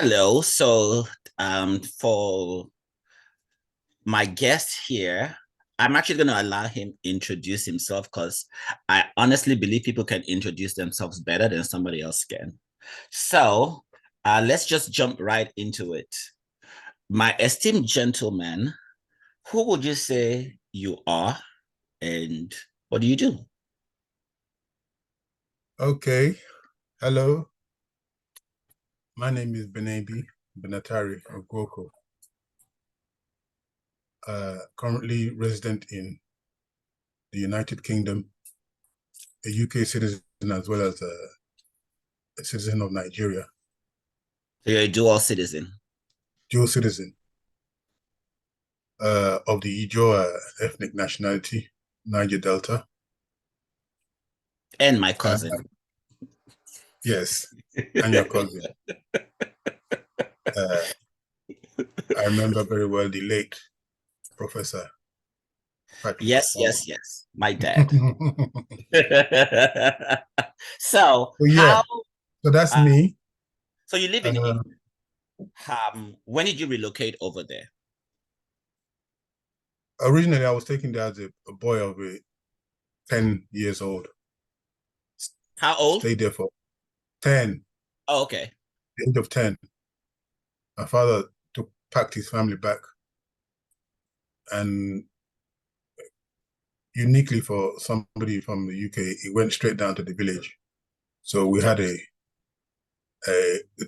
Hello. For my guest here, I'm actually going to allow him introduce himself because I honestly believe people can introduce themselves better than somebody else can. So, let's just jump right into it. My esteemed gentleman, who would you say you are, and what do you do? Okay. Hello. My name is Benaebi, Benatari Oguoko. Currently resident in the United Kingdom, a UK citizen as well as a citizen of Nigeria, So you're a dual citizen. dual citizen of the Ijaw ethnic nationality, Niger Delta. And my Uh, cousin. yes, and your cousin. Uh, I remember very well the late Professor Patrick. Yes, yes, yes. My dad. So So yeah, how so that's uh, me. so you live in Uh, England. When did you relocate over there? Originally, I was taken there as a boy of 10 years old. How old? Stayed there for 10, Oh, okay. the age of 10. My father packed his family back, and uniquely for somebody from the UK, he went straight down to the village. So we had a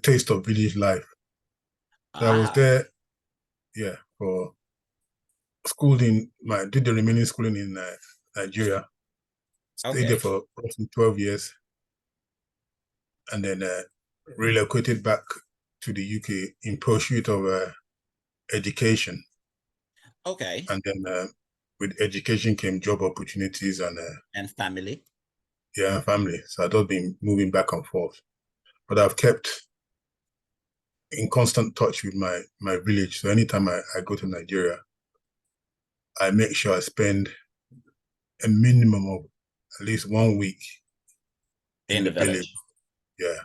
taste of village life. So I was Ah, there, yeah, for schooling, did the remaining schooling in Nigeria. Stayed there okay. for roughly 12 years, and then relocated back to the UK in pursuit of education. Okay. And then with education came job opportunities and And family. yeah, family. So I've just been moving back and forth. But I've kept in constant touch with my village. So anytime I go to Nigeria, I make sure I spend a minimum of at least 1 week In in the the village. village. Yeah.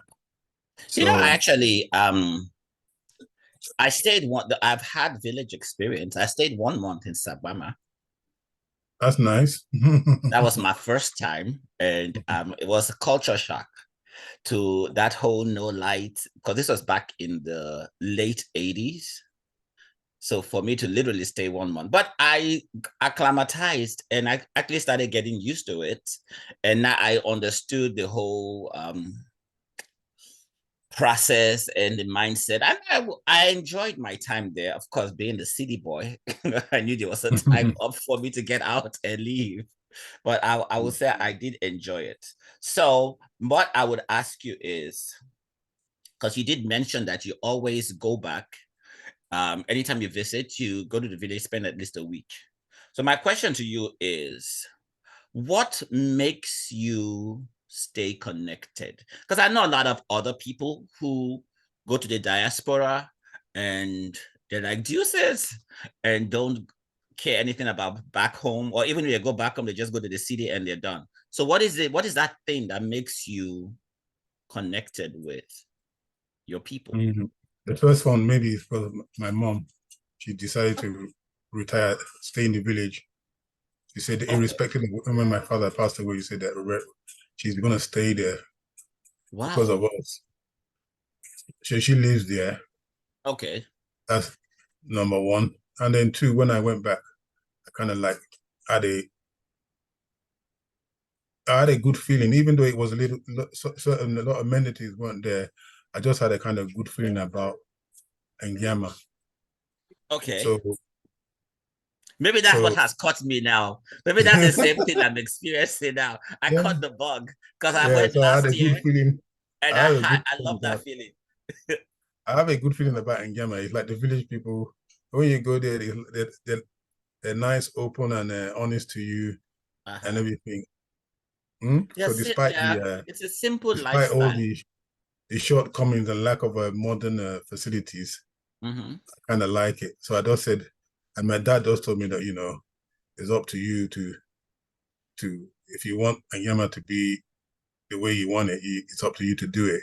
I So actually I stayed I've had village experience. I stayed 1 month in Sabama. that's nice. That was my first time, and it was a culture shock to that whole no light because this was back in the late 80s. So for me to literally stay 1 month, but I acclimatized and I actually started getting used to it. And now I understood the whole process and the mindset. And I enjoyed my time there. Of course, being the city boy, I knew there was a time up for me to get out and leave. But I would say I did enjoy it. So what I would ask you is, because you did mention that you always go back. Anytime you visit, you go to the village, spend at least a week. So my question to you is, what makes you stay connected? Because I know a lot of other people who go to the diaspora and they're like deuces and don't care anything about back home, or even when they go back home, they just go to the city and they're done. So what is it? What is that thing that makes you connected with your people? Mhm. The first one maybe is because my mom. She decided to retire, stay in the village. She said, Okay. irrespective of when my father passed away, she said that she's going to stay there because Wow. of us. So she lives there. Okay. That's number one. And then two, when I went back, I kind of like had a I had a good feeling, even though it was a little certain a lot of amenities weren't there. I just had a kind of good feeling about Angiama. Okay. So Maybe that's what so has caught me now. Maybe that's the same thing I'm experiencing now. I yeah, caught the bug because I yeah. went So I had last a good year feeling. and I had a good I feeling love that about feeling. I have a good feeling about Ngama. It's like the village people. When you go there, they're nice, open, and honest to you and Uh-huh. everything. Mm? So Yes, yeah, it's a simple despite all lifestyle. the shortcomings and lack of modern facilities, Mm-hmm. I kind of like it. So I just said, and my dad just told me that it's up to you to if you want Anyama to be the way you want it, it's up to you to do it.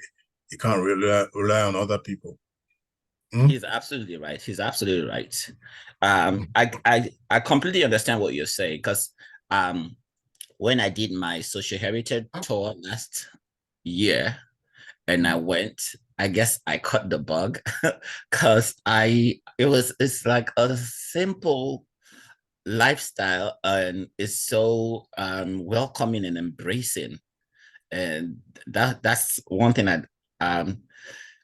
You can't rely on other people. Mm? He's absolutely right. He's absolutely right. I completely understand what you're saying because when I did my social heritage tour last year and I went, I guess I caught the bug because it's like a simple lifestyle and it's so welcoming and embracing. And that's one thing I um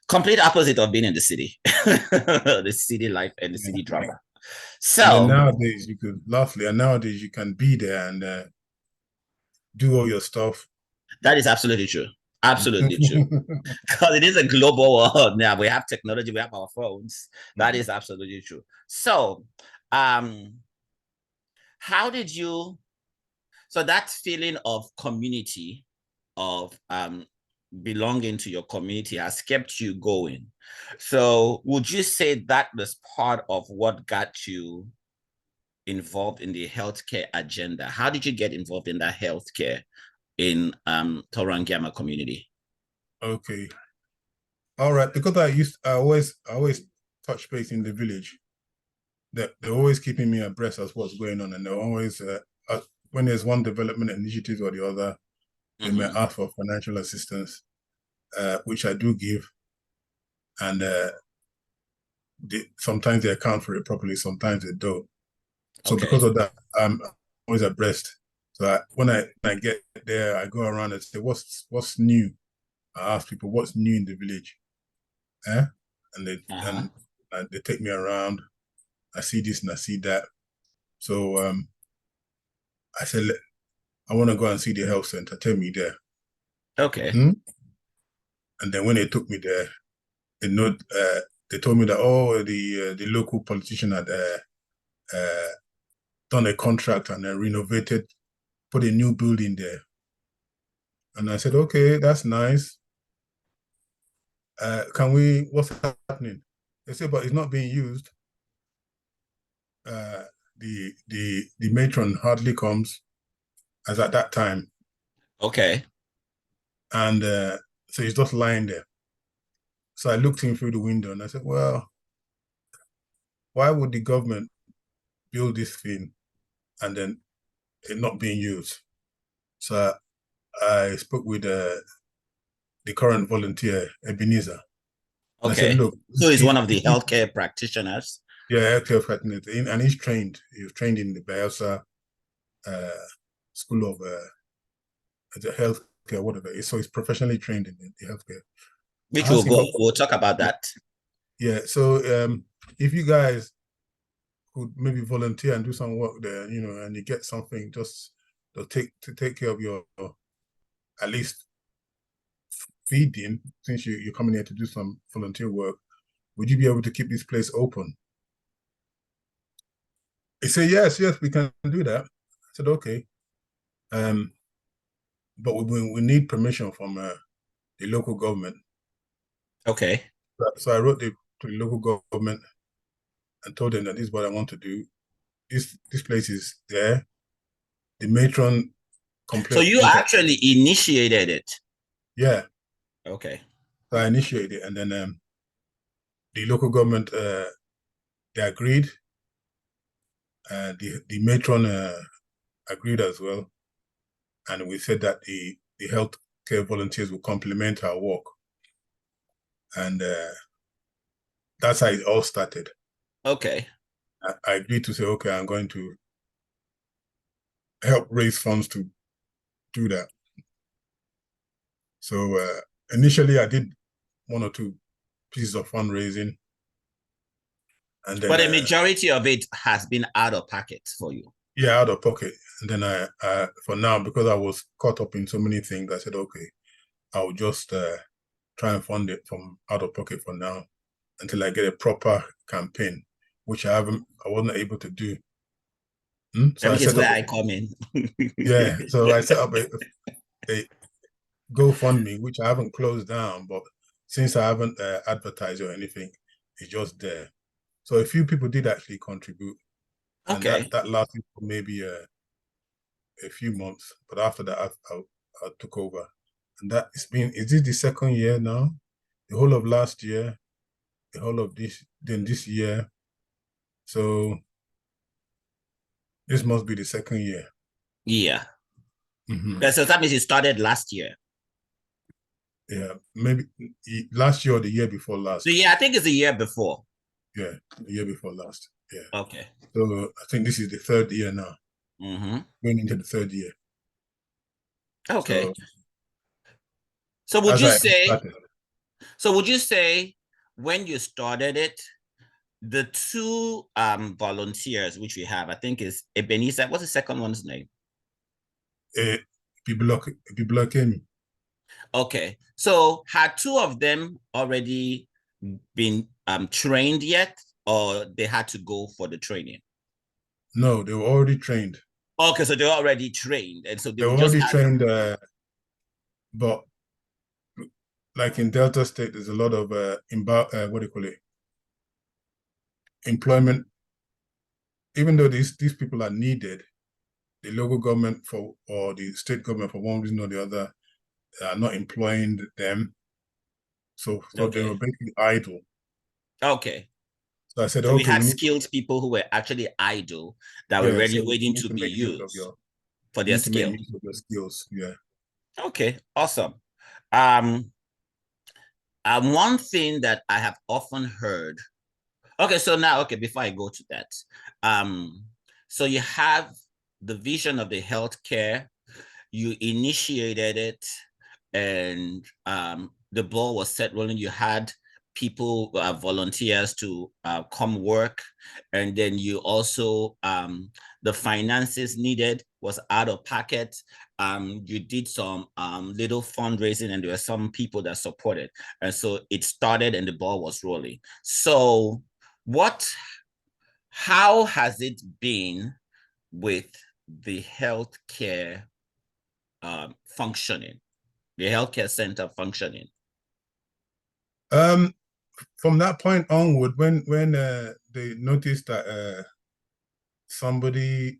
complete opposite of being in the city, the city life and the Yeah. city drama. And then So nowadays you could, lastly, and nowadays you can be there and do all your stuff. that is absolutely true. Absolutely true. Because it is a global world now. We have technology, we have our phones. That is absolutely true. So, um, how did you so that feeling of community, of belonging to your community has kept you going. So would you say that was part of what got you involved in the healthcare agenda? How did you get involved in that healthcare in Toru-Angiama community? Okay. All right. Because I always touch base in the village. They're always keeping me abreast of what's going on, and they're always when there's one development initiative or the other, they may Mm-hmm. ask for financial assistance, which I do give, and sometimes they account for it properly, sometimes they don't. So Okay. because of that, I'm always abreast. So when I get there, I go around and say, "What's new?" I ask people, "What's new in the village?" Eh? And they Uh-huh. and they take me around. I see this and I see that. So I said, I want to go and see the health center. Tell me there. Okay. Hmm? And then when they took me there, they know they told me that the local politician had uh, done a contract and renovated, put a new building there. And I said, okay, that's nice. Can we? What's happening? They said, but it's not being used. Uh, the matron hardly comes as at that time, Okay. and so he's just lying there. So I looked in through the window and I said, well, why would the government build this thing and then it not being used? So I spoke with the current volunteer, Ebenezer, and I said, Okay. look, So he's one of the healthcare practitioners. yeah, healthcare fraternity, and he's trained. He was trained in the Bayelsa uh, School of Healthcare, whatever. So he's professionally trained in the healthcare. Which I asked him, we'll talk about yeah, that. yeah. So if you guys could maybe volunteer and do some work there, and you get something just to take care of your at least feeding, since you're coming here to do some volunteer work, would you be able to keep this place open? He said, yes, we can do that. I said, okay. Um, but we need permission from the local government. Okay. So I wrote to the local government and told them that this is what I want to do. This place is there. The matron So complained you that, actually initiated it. yeah. Okay. So I initiated it, and then the local government they agreed. The matron agreed as well, and we said that the healthcare volunteers will complement our work, and that's how it all started. Okay. I agreed to say, okay, I'm going to help raise funds to do that. So initially, I did one or two pieces of fundraising, and then But a majority of it has been out of pocket for you. yeah, out of pocket. And then I for now, because I was caught up in so many things, I said, okay, I'll just try and fund it from out of pocket for now until I get a proper campaign, which I wasn't able to do. So I Which is set up, where I come in. yeah, so I set up a GoFundMe, which I haven't closed down, but since I haven't advertised or anything, it's just there. So a few people did actually contribute, and Okay. that lasted for maybe a few months. But after that, I took over, and that it's been. Is this the second year now? The whole of last year, the whole of this year. So this must be the second year. Yeah. Mm-hmm. So that means it started last year. Yeah, maybe last year or the year before So last. yeah, I think it's the year before. Yeah, the year before last. Yeah. Okay. So I think this is the third year now. Mm-hmm. Going into the third year. Okay. So So would as you I say, started, so would you say when you started it, the two volunteers which we have, I think is Ebenezer, what's the second one's name? uh, people came. Okay. So had two of them already been trained yet, or they had to go for the training? No, they were already trained. Okay, so they're already trained, and so they They were would just already have. trained, but like in Delta State, there's a lot of what do you call it? Employment. Even though these people are needed, the local government for or the state government for one reason or the other are not employing them. So they were Okay. basically idle. Okay. So I said, So we okay, had we need skilled people who were actually idle that were yeah, so ready, we waiting need to to be make use of used your for you their need to make skill. use of your skills. Yeah. Okay, awesome. Um, one thing that I have often heard. Okay, so now, okay, before I go to that, um, so you have the vision of the healthcare, you initiated it, and the ball was set rolling. You had people, volunteers to come work, and then you also the finances needed was out of pocket. You did some little fundraising, and there were some people that supported, and so it started, and the ball was rolling. So, what? How has it been with the healthcare functioning? The healthcare center functioning. Um, from that point onward, when they noticed that somebody,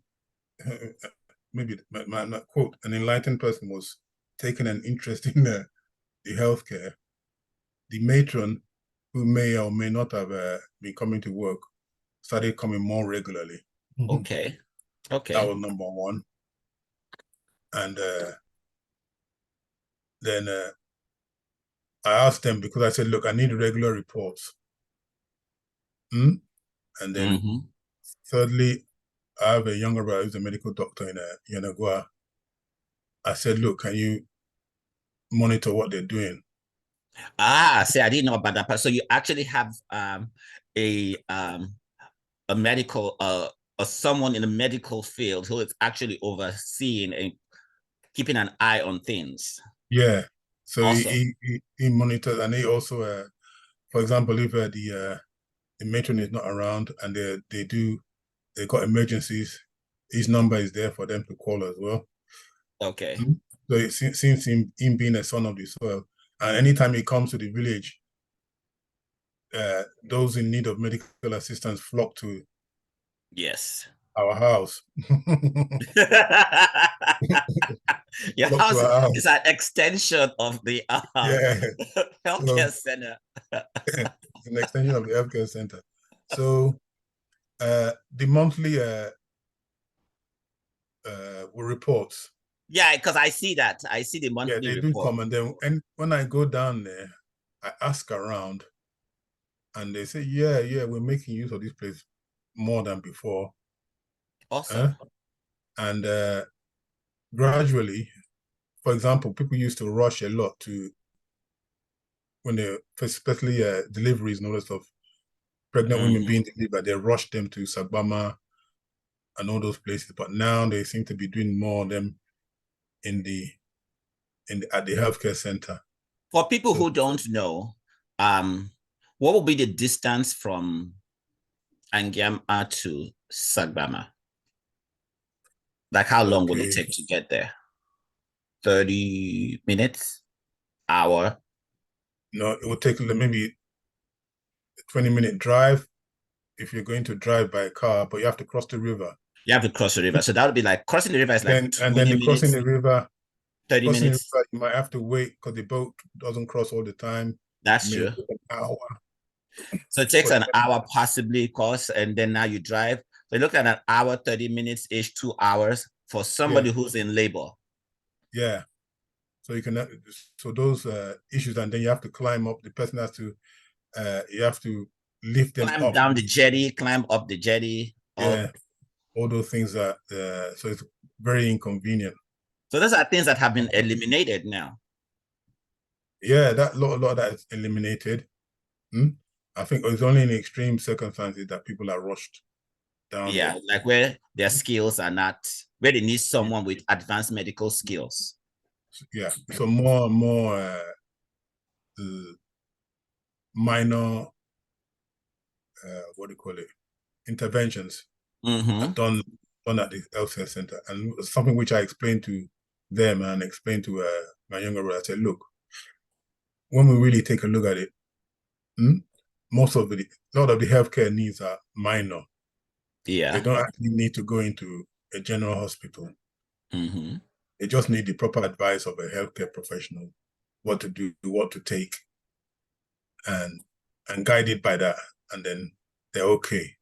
maybe not quote, an enlightened person was taking an interest in the healthcare, the matron, who may or may not have been coming to work, started coming more regularly. Okay. That Okay. was number one. And then I asked them because I said, look, I need regular reports. Hmm? And then Mm-hmm. thirdly, I have a younger brother who's a medical doctor in Yanagua. I said, look, can you monitor what they're doing? See, I didn't know about that part. So you actually have a um a medical someone in the medical field who is actually overseeing and keeping an eye on things. Yeah. So Awesome. he monitors, and he also, for example, if the matron is not around and they got emergencies, his number is there for them to call as well. Okay. Mm. So it seems him being a son of the soil, and anytime he comes to the village, those in need of medical assistance flock to Yes. our house. Your Flock to house our is house. an extension of the Yeah. healthcare So center. it's an extension of the healthcare center. So the monthly reports. Yeah, because I see that. I see the Yeah, monthly they do report. come, and when I go down there, I ask around, and they say, yeah, we're making use of this place more than before. Awesome. And gradually, for example, people used to rush a lot to when they, especially deliveries and all that stuff, pregnant women Mm-hmm. being delivered, they rush them to Sagbama and all those places. But now they seem to be doing more of them in at the healthcare center. For people So who don't know, what will be the distance from Angiama to Sagbama? Like, how long will it okay, take to get there? 30 minutes? Hour? no, it would take maybe a 20-minute drive if you're going to drive by car, but you have to cross the river. You have to cross the river. So that would be like crossing the river is like And then 20 the minutes, 30 crossing the minutes. river, you might have to wait because the boat doesn't cross all the time. It That's may true. take an hour. So it takes But an hour possibly course, and then now you drive. So you look at an hour, 30 minutes ish, 2 hours for yeah, somebody who's in labor. yeah. So you can so those issues, and then you have to climb up. The person has to you have to lift them Climb up. down the jetty, climb up the jetty. All Yeah, all those things are so it's very inconvenient. so those are things that have been eliminated now. Yeah, that a lot of that is eliminated. Hmm? I think it's only in extreme circumstances that people are rushed down Yeah, there. like where their skills are not where they need Yeah, someone with advanced medical skills. yeah. So more and more minor what do you call it interventions are Mm-hmm. done at the health care center, and something which I explained to them and explained to my younger brother. I said, look, when we really take a look at it, hmm, most of the a lot of the healthcare needs are minor. They Yeah. don't actually need to go into a general hospital. Mm-hmm. They just need the proper advice of a healthcare professional, what to do, what to take, and guided by that, and then they're okay.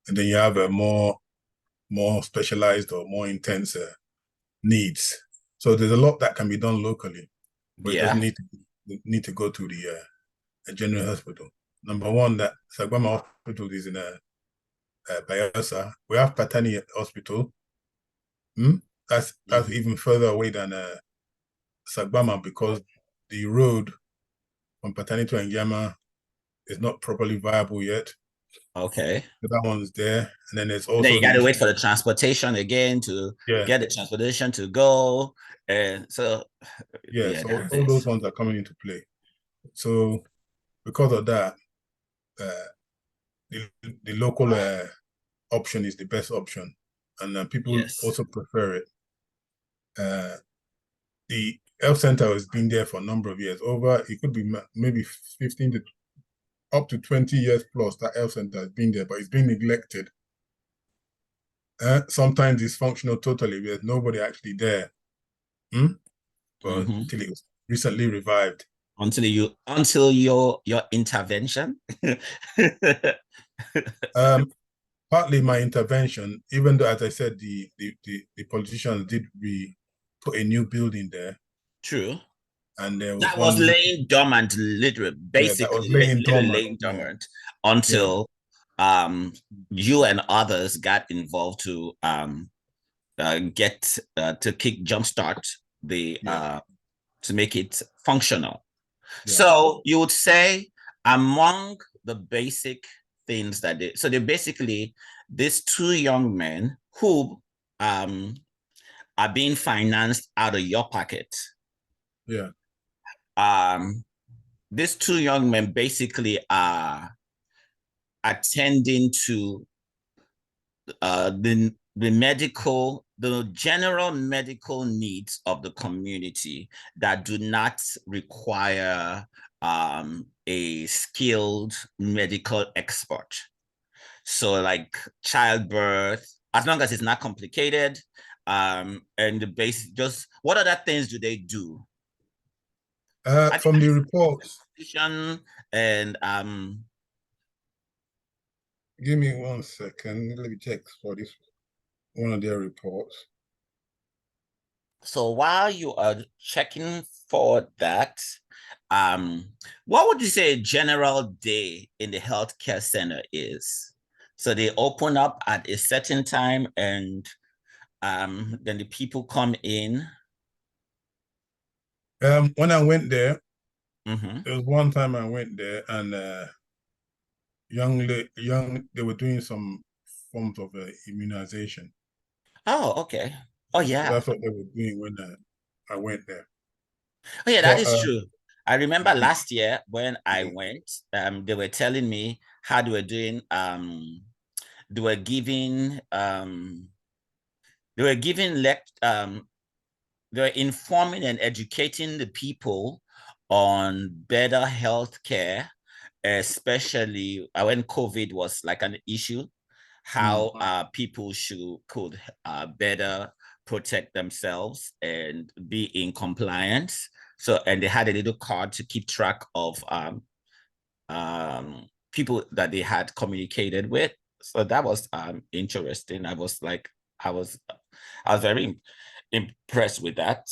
And then you have a more specialized or more intense needs. So there's a lot that can be done locally, but it doesn't Yeah. need to go to the a general hospital. Number one, that Sagbama Hospital is in Bayelsa. We have Patani Hospital. Hmm? That's Mm-hmm. even further away than Sagbama because the road from Patani to Angiama is not properly viable yet. Okay. So that one's there, and then there's And then also you got the to issue. wait for the transportation again to Yeah, get the transportation to go. And so, yeah. yeah, So that's all those this. ones are coming into play. So because of that, uh, the local option is the best option, and people Yes. also prefer it. Uh, the health center has been there for a number of years. Over it could be maybe 15 to up to 20 years plus. That health center has been there, but it's been neglected. Sometimes it's functional totally. There's nobody actually there. Hmm? But Mm-hmm. till it was recently revived. Until your intervention. Um, Partly my intervention, even though, as I said, the politicians did put a new building there, True. and there was That was one, laying dormant, literally, yeah, that was basically, laying literally dormant. laying Yeah, dormant yeah, until you and others got involved to get to kick jumpstart the yeah, to make it functional. yeah, So you would say among the basic things that they basically these two young men who um, are being financed out of your pocket. yeah. Um, these two young men basically are attending to the general medical needs of the community that do not require a skilled medical expert. So, like childbirth, as long as it's not complicated, and the basic, just what other things do they do? I think From the reports, and give me 1 second. Let me check for this one of their reports. so while you are checking for that, um, what would you say a general day in the healthcare center is? So they open up at a certain time and then the people come in. When I went there, Mm-hmm. there was one time I went there, and they were doing some forms of immunization. Oh, okay. Oh, So yeah. that's what they were doing when I went there. Oh, yeah, that But is true. I remember mhm, last year when I yeah, went, they were telling me how they were doing. They were giving they were giving they were informing and educating the people on better health care, especially when COVID was like an issue, mm, how people could better protect themselves and be in compliance. So, and they had a little card to keep track of people that they had communicated with. So that was interesting. I was I was very impressed with that.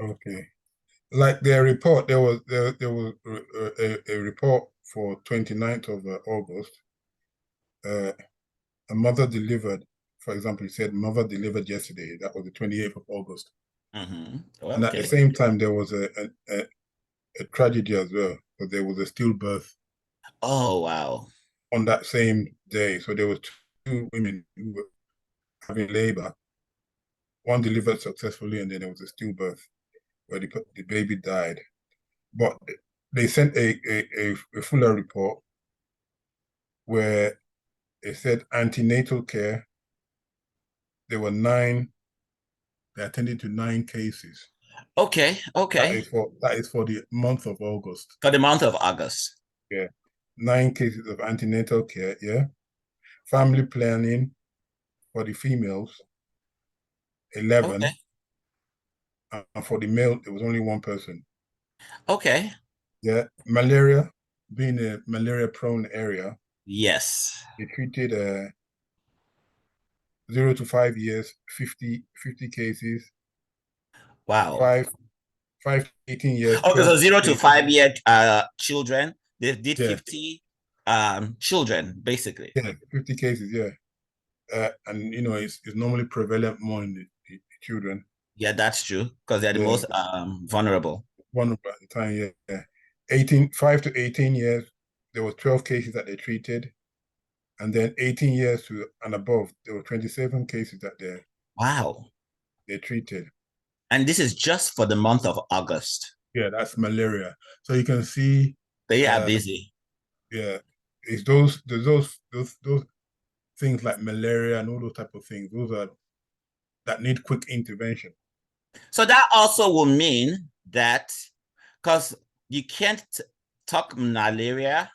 Okay. Like their report, there was a report for 29th of August. Uh, a mother delivered, for example, it said mother delivered yesterday. That was the 28th of August. And at the Okay. same time, there was a tragedy as well, because there was a stillbirth Oh wow. on that same day. So there was two women who were having labor. One delivered successfully, and then there was a stillbirth where the baby died. But they sent a fuller report where they said antenatal care. There were nine. They attended to nine cases. Okay, That okay. is for the month of August. For the month of August. Yeah, nine cases of antenatal care. Yeah, family planning for the females, Okay. 11, and for the male there was only one person. Okay. Yeah, malaria, being a malaria-prone area, Yes. they treated 0 to 5 years, 50 cases, Wow. five 5 to 18 years, Okay, so 12 zero to cases. 5 year children. They did Yeah, 50 children, basically. yeah, 50 cases. Yeah, and it's normally prevalent more in the children. Yeah, that's true. Because they're the Yeah, most vulnerable. one at the time. Yeah, yeah. 5 to 18 years, there were 12 cases that they treated, and then 18 years to and above, there were 27 cases that Wow. they treated. And this is just for the month of August. Yeah, that's malaria. So you can see, They are uh, busy. yeah, it's those things like malaria and all those type of things. Those are that need quick intervention. So that also will mean that because you can't talk malaria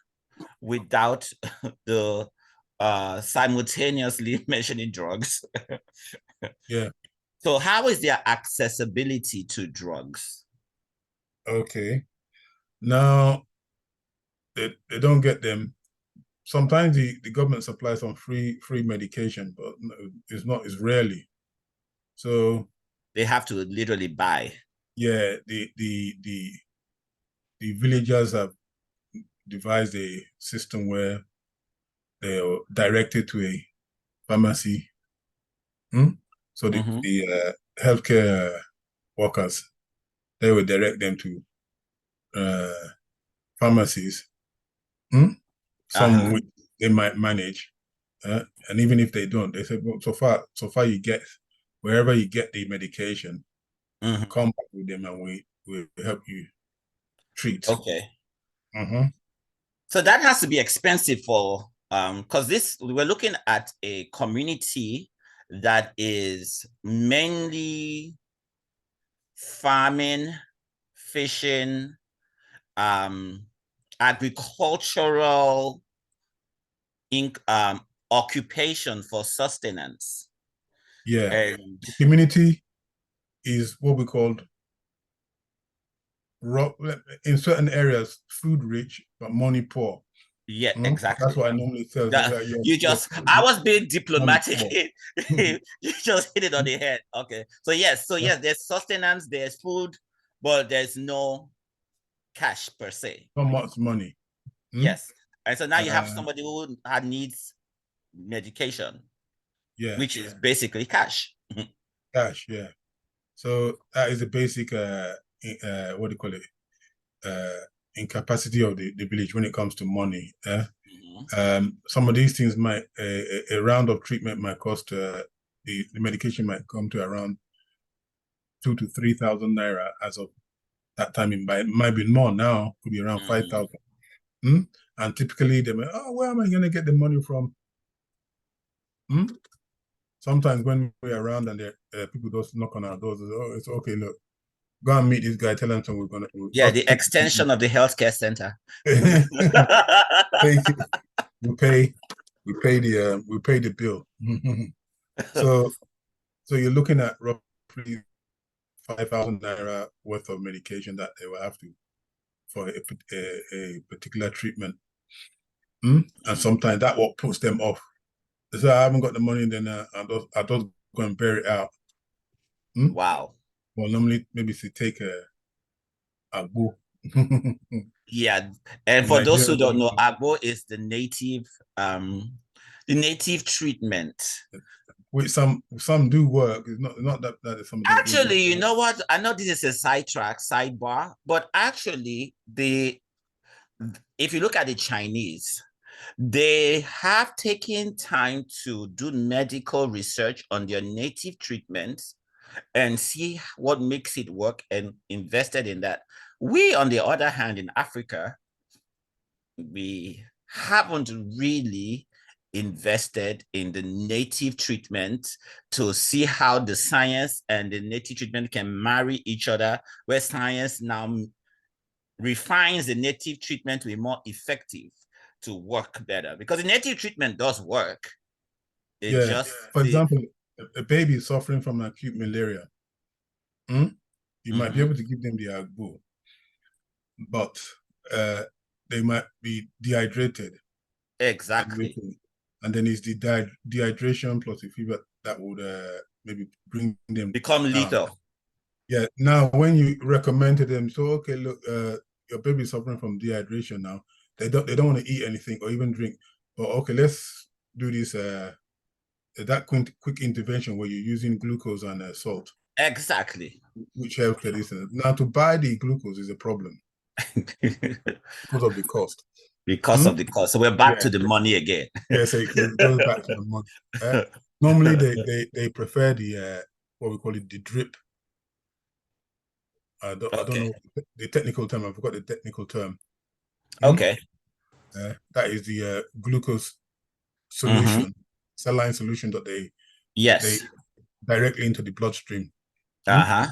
without the simultaneously mentioning drugs. Yeah. So how is their accessibility to drugs? Okay. Now they don't get them. Sometimes the government supplies some free medication, but it's rarely. So They have to literally buy. yeah, the villagers have devised a system where they are directed to a pharmacy. Hmm? So Mm-hmm. the healthcare workers, they will direct them to uh, pharmacies. Hmm? Some Uh-huh. which they might manage, and even if they don't, they say, well, so far you get wherever you get the medication, Mm-hmm. come back with them, and we help you treat. Okay. Mm-hmm. So that has to be expensive for because this we were looking at a community that is mainly farming, fishing, um, agricultural occupation for sustenance. Yeah, And the community is what we called raw, in certain areas food rich but money poor. yeah, That's exactly. what I normally tell. So, yeah, You you're just I was being money diplomatic. poor. You just hit it on the head. Okay. So yes, there's sustenance, there's food, but there's no cash per se. Not much money. Hmm? Yes. And so now you have Uh, somebody who needs medication, yeah, which is basically cash. cash. Yeah. So that is the basic what do you call it? Uh, incapacity of the village when it comes to money. Mhm. Some of these things might a round of treatment might cost the medication might come to around 2 to 3 thousand naira as of that time. It might be more now. Could be around 5,000. Hmm? And typically they may, oh, where am I going to get the money from? Hmm? Sometimes when we're around and people just knock on our doors, oh, it's okay. Look, go and meet this guy. Tell him something. We'll Yeah, just the pick the extension of the healthcare center. pay, we pay, we pay the bill. so so you're looking at roughly 5,000 naira worth of medication that they will have to for a particular treatment. And sometimes that what puts them off. They say, I haven't got the money, then I don't go and bear it out. Wow. Well, normally maybe to take a go. Yeah. And In for those who Nigeria, don't know, agbo is the native treatment. which some do work. It's not that some of them do not Actually, you work. know what? I know this is a sidebar, but actually, if you look at the Chinese, they have taken time to do medical research on their native treatments and see what makes it work and invested in that. We, on the other hand, in Africa, we haven't really invested in the native treatment to see how the science and the native treatment can marry each other, where science now refines the native treatment to be more effective to work better. Because the native treatment does work. It Yeah. just For the example, a baby suffering from acute malaria, you might be able to give them the agbo, but uh, they might be dehydrated. exactly And then it's the dehydration plus the fever that would maybe bring them become down. lethal. Yeah. Now, when you recommend to them, so okay, look, your baby is suffering from dehydration now. They don't want to eat anything or even drink. But okay, let's do this that quick intervention where you're using glucose and salt, Exactly. which helps the listener. Now, to buy the glucose is a problem because of the cost. Because Hmm? of the cost. So we're back Yeah. to the money again. Yeah, so it goes back to the money. Normally, they prefer the what we call it, the drip. I don't Okay. know the technical term. I forgot the technical term. Hmm? Okay. That is the glucose Mm-hmm. solution, saline solution that they Yes. directly into the bloodstream. Hmm? Uh-huh.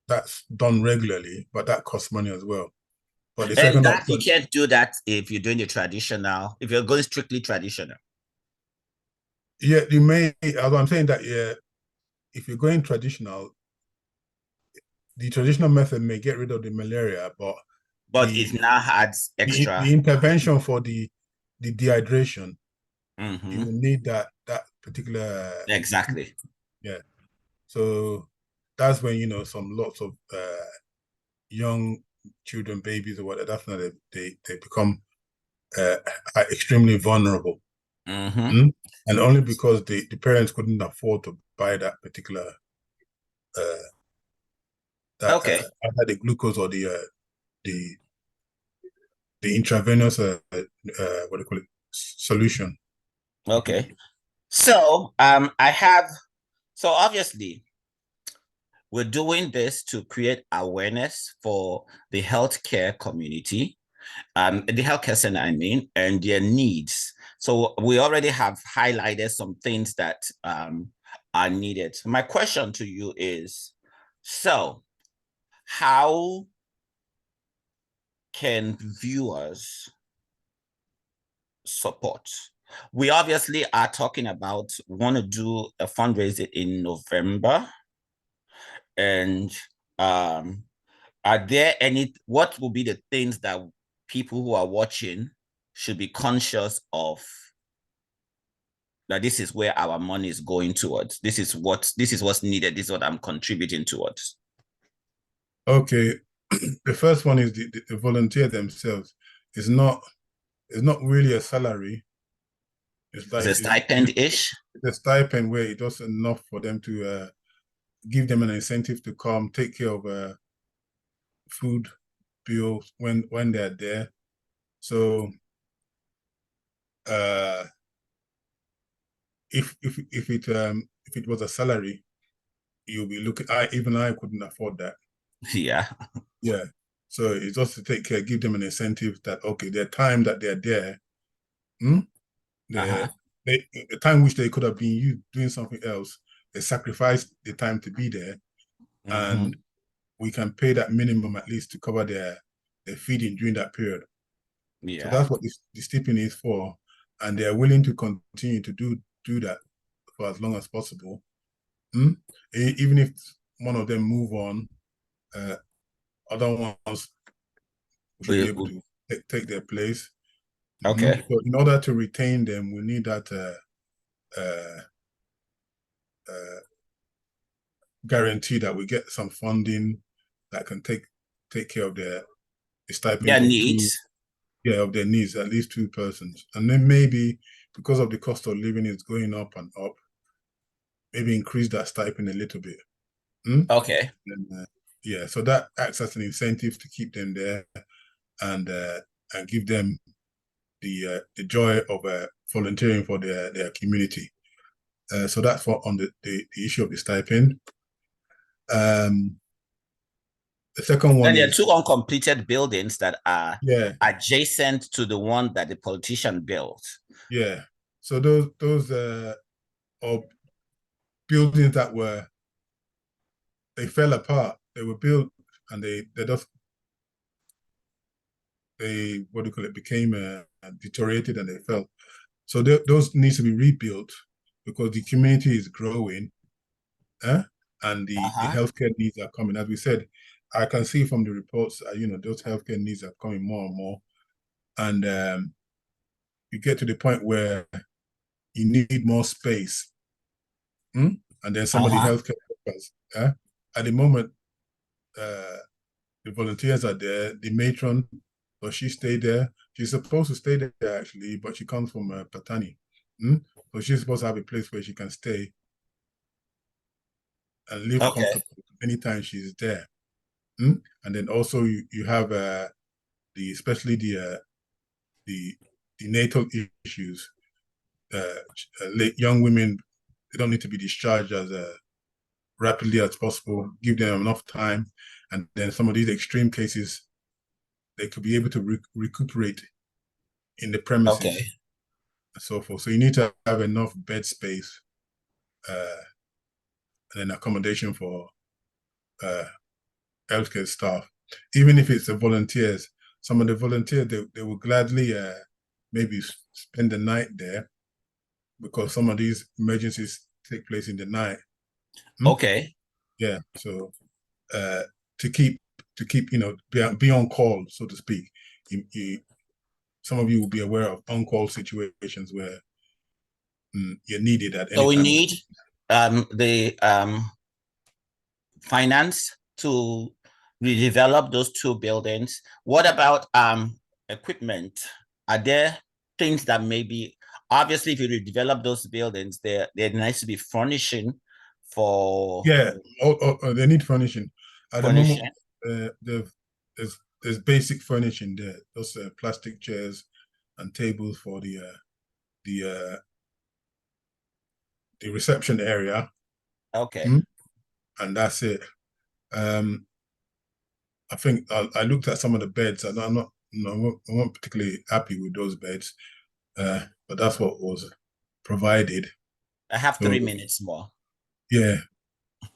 That's done regularly, but that costs money as well. But the And second that you option, can't do that if you're doing the traditional, if you're going strictly traditional. yeah, you may. Although I'm saying that, yeah, if you're going traditional, the traditional method may get rid of the malaria, but But it the now adds extra. the intervention for the dehydration, you Mm-hmm. will need that particular Exactly. yeah. So that's when some lots of young children, babies or whatever, that's when they become uh, are extremely vulnerable. Mm-hmm. Mm? And only because the parents couldn't afford to buy that particular uh, Okay. either the glucose or the the intravenous what do you call it, solution. Okay. So I have so obviously we're doing this to create awareness for the healthcare community, the healthcare center, I mean, and their needs. So we already have highlighted some things that are needed. My question to you is, so how can viewers support? We obviously are talking about want to do a fundraiser in November, and um, are there any, what will be the things that people who are watching should be conscious of, that this is where our money is going towards, this is what's needed, this is what I'm contributing towards? Okay, the first one is the volunteer themselves. It's not it's not really a salary. It's As a like stipend-ish. it's a stipend where it's just enough for them to give them an incentive to come take care of food bills when they're there. So uh, if it was a salary, you'll be looking. I couldn't afford that. Yeah. Yeah. So it's just to take care, give them an incentive that okay, their time that they're there, hmm, the Uh-huh. the time which they could have been used doing something else, they sacrificed the time to be there, Mm-hmm. and we can pay that minimum at least to cover their feeding during that period. So Yeah. that's what the stipend is for, and they are willing to continue to do that for as long as possible. Hmm? Even if one of them move on, uh, other ones should be able to take their place. Okay. So in order to retain them, we need that uh, uh, guarantee that we get some funding that can take care of the stipend Their of two, needs. yeah, of their needs, at least two persons. And then maybe because of the cost of living is going up and up, maybe increase that stipend a little bit. Hmm? Okay. And, yeah, so that acts as an incentive to keep them there and give them the joy of volunteering for their community. So that's for on the issue of the stipend. Um, the second Then one there are is, two uncompleted buildings that are yeah, adjacent to the one that the politician built. yeah. So those are buildings that they fell apart. They were built and they just they what do you call it became deteriorated and they fell. So those needs to be rebuilt because the community is growing, eh? And the Uh-huh. healthcare needs are coming. As we said, I can see from the reports, those healthcare needs are coming more and more, and you get to the point where you need more space, hmm? And then some of the Uh-huh. healthcare workers, at the moment, uh, the volunteers are there. The matron, so she stayed there. She's supposed to stay there actually, but she comes from Patani, hmm? So she's supposed to have a place where she can stay and live Okay. comfortably anytime she's there. Hmm? And then also you have especially the the natal issues. Young women, they don't need to be discharged as rapidly as possible. Give them enough time, and then some of these extreme cases, they could be able to recuperate in the Okay. premises and so forth. So you need to have enough bed space uh, and then accommodation for uh, healthcare staff, even if it's the volunteers. Some of the volunteers they will gladly maybe spend the night there because some of these emergencies take place in the night. Hmm? Okay. Yeah, so uh, to keep be on call, so to speak. Some of you will be aware of on-call situations where you're needed at So any we time of the need the finance to redevelop those two buildings. What about equipment? Are there things that maybe obviously if you redevelop those buildings, there needs to be furnishing for yeah. They need furnishing. At the moment, furnishing. there's basic furnishing there. Those plastic chairs and tables for the uh, the reception area, Okay. hmm? And that's it. Um, I think I looked at some of the beds, and I'm not, I wasn't particularly happy with those beds. But that's what was provided. I have So 3 minutes more. yeah,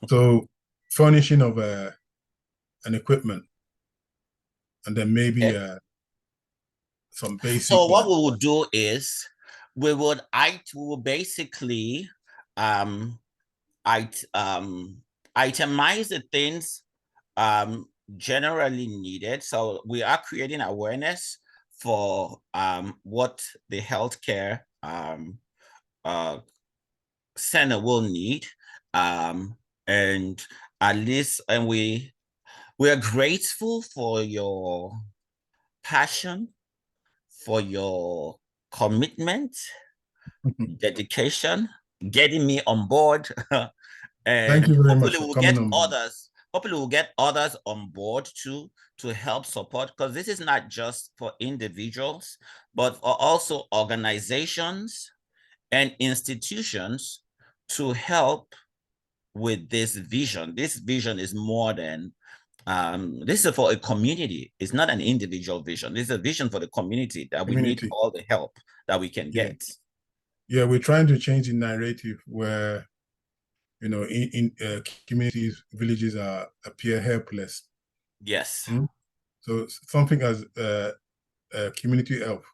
so furnishing of an equipment, and then maybe Okay. some basic So what we would do is we will basically um it itemize the things generally needed. So we are creating awareness for what the healthcare uh, center will need. Um, and at least, and we are grateful for your passion, for your commitment, dedication, getting me on board. Thank And you very much hopefully for we'll coming get on board. others. Hopefully we'll get others on board too to help support because this is not just for individuals, but for also organizations and institutions to help with this vision. This vision is more than this is for a community. It's not an individual vision. This is a vision for the community that we need Community. all the help that we can Yeah. get. Yeah, we're trying to change the narrative where, in communities, villages appear helpless. Yes. Hmm? So something as community health,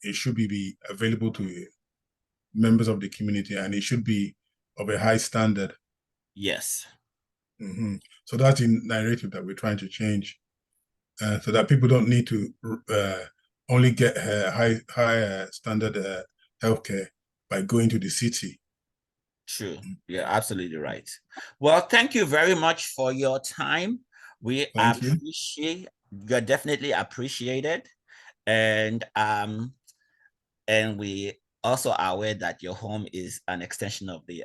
it should be available to members of the community, and it should be of a high standard. Yes. Hmm. So that's the narrative that we're trying to change, so that people don't need to only get high standard healthcare by going to the city. True. You're absolutely right. Well, thank you very much for your time. We Thank you. appreciate you're definitely appreciated. And we also are aware that your home is an extension of the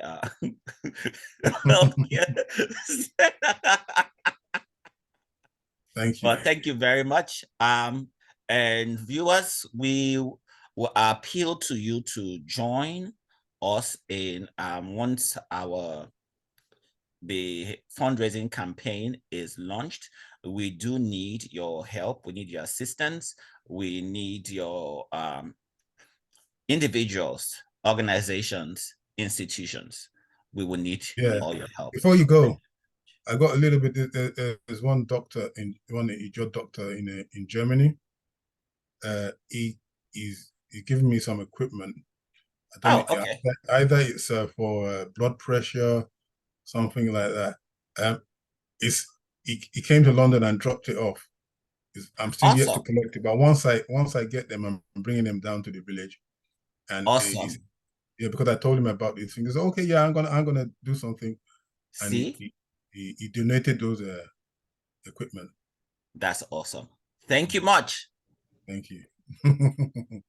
healthcare. Thank you. Well, thank you very much. And viewers, we will appeal to you to join us in once the fundraising campaign is launched. We do need your help. We need your assistance. We need your individuals, organizations, institutions. We will need Yeah. all your help. Before you Thank go, you. I got a little bit. There's one doctor one Ijaw doctor in Germany. He's giving me some equipment. I don't know. Oh, okay. Either it's for blood pressure, something like that. Um, it's he came to London and dropped it off. I'm still yet to Awesome. collect it, but once I get them, I'm bringing them down to the village. And he's Awesome. yeah, because I told him about these things. He said, okay, yeah, I'm gonna do something, and See, he donated those equipment. that's awesome. Thank you much. Thank you.